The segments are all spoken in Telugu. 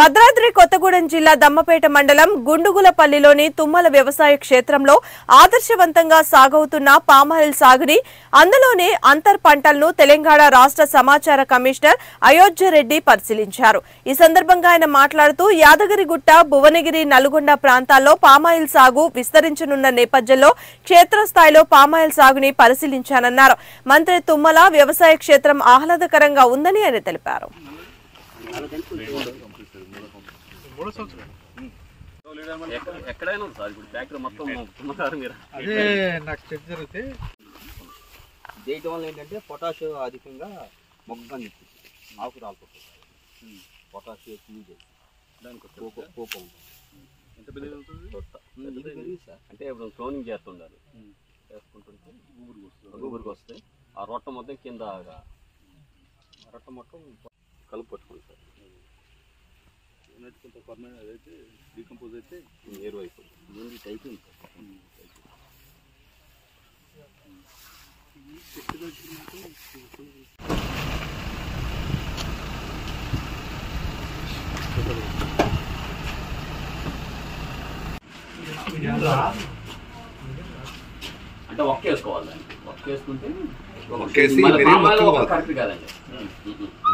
భద్రాద్రి కొత్తగూడెం జిల్లా దమ్మపేట మండలం గుండుగులపల్లిలోని తుమ్మల వ్యవసాయ క్షేత్రంలో ఆదర్శవంతంగా సాగవుతున్న పామాయిల్ సాగుని అందులోనే అంతర్ పంటలను తెలంగాణ రాష్ట్ర సమాచార కమిషనర్ అయోధ్య రెడ్డి పరిశీలించారు। ఈ సందర్భంగా ఆయన మాట్లాడుతూ యాదగిరిగుట్ట, భువనగిరి, నల్గొండ ప్రాంతాల్లో పామాయిల్ సాగు విస్తరించనున్న నేపథ్యంలో క్షేత్రస్థాయిలో పామాయిల్ సాగుని పరిశీలించానన్నారు। మంత్రి తుమ్మల వ్యవసాయ క్షేత్రం ఆహ్లాదకరంగా ఉందని ఆయన తెలిపారు। ఎక్కడైనా సార్ ఇప్పుడు ఫ్యాక్టరీ మొత్తం అదే నాకు చెక్ జరిగితే చేయటం వల్ల ఏంటంటే పొటాష్ అధికంగా మొగ్గని ఆకు రాలుతుంది, పొటాష్ యూజ్ దానికి కోపం ఎంత పెరిగి సార్ అంటే ఇప్పుడు క్లోనింగ్ చేస్తుండాలి, చేసుకుంటుంటే గుబురుకి వస్తే ఆ రొట్ట మొత్తం కింద రొట్ట మొత్తం కలుపు పట్టుకుంది సార్। కొంత పర్మనెంట్ అదైతే డీకంపోజ్ అయితే ఎరువు అయిపోతుంది, యూనిట్ అయిపోయింది అంటే ఒక్క వేసుకోవాలి, ఒక్క వేసుకుంటే కరెక్ట్ కాదండి,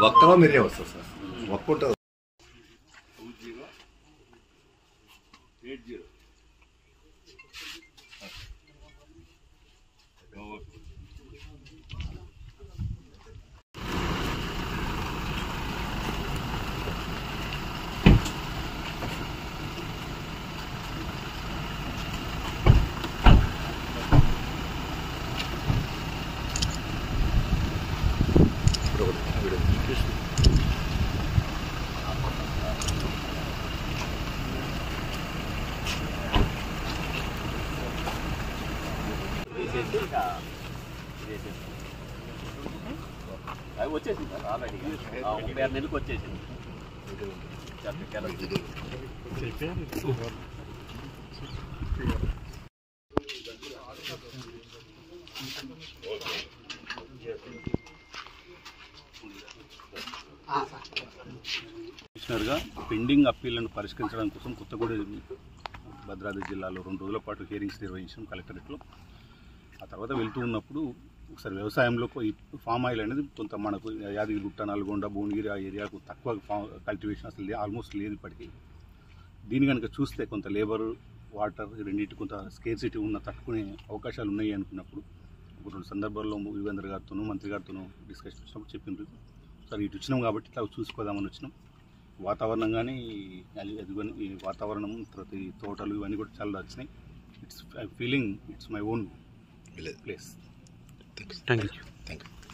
ఒక్కలో మీరే వస్తారు సార్, ఒక్క ఉంటుంది 80 అవి వచ్చేసింది సార్ ఆల్రెడీ 36 నెలలకు వచ్చేసింది। కమిషనర్గా పెండింగ్ అప్పీళ్లను పరిష్కరించడం కోసం కొత్తగూడెం భద్రాద్రి జిల్లాలో 2 రోజుల పాటు హియరింగ్స్ నిర్వహించాం కలెక్టరేట్లో। ఆ తర్వాత వెళ్తూ ఉన్నప్పుడు ఒకసారి వ్యవసాయంలో ఈ ఫామ్ ఆయిల్ అనేది కొంత మనకు యాదగిరిగుట్ట, నల్గొండ, భువనగిరి ఆ ఏరియాకు తక్కువ కల్టివేషన్ అసలు ఆల్మోస్ట్ లేదు ఇప్పటికీ। దీన్ని కనుక చూస్తే కొంత లేబర్, వాటర్ రెండింటి కొంత స్కేర్సిటీ ఉన్న తట్టుకునే అవకాశాలు ఉన్నాయి అనుకున్నప్పుడు ఒక 2 సందర్భాల్లో యువేంద్ర గారితోనూ మంత్రి గారితోనూ డిస్కషన్ వచ్చినప్పుడు చెప్పిండ్రు సార్ ఇటు వచ్చినాం కాబట్టి ఇట్లా చూసుకోదామని వచ్చినాం। వాతావరణం కానీ ఈ వాతావరణం తర్వాత ఈ తోటలు ఇవన్నీ కూడా చాలా వచ్చినాయి। I feeling it's my own place. Thank you.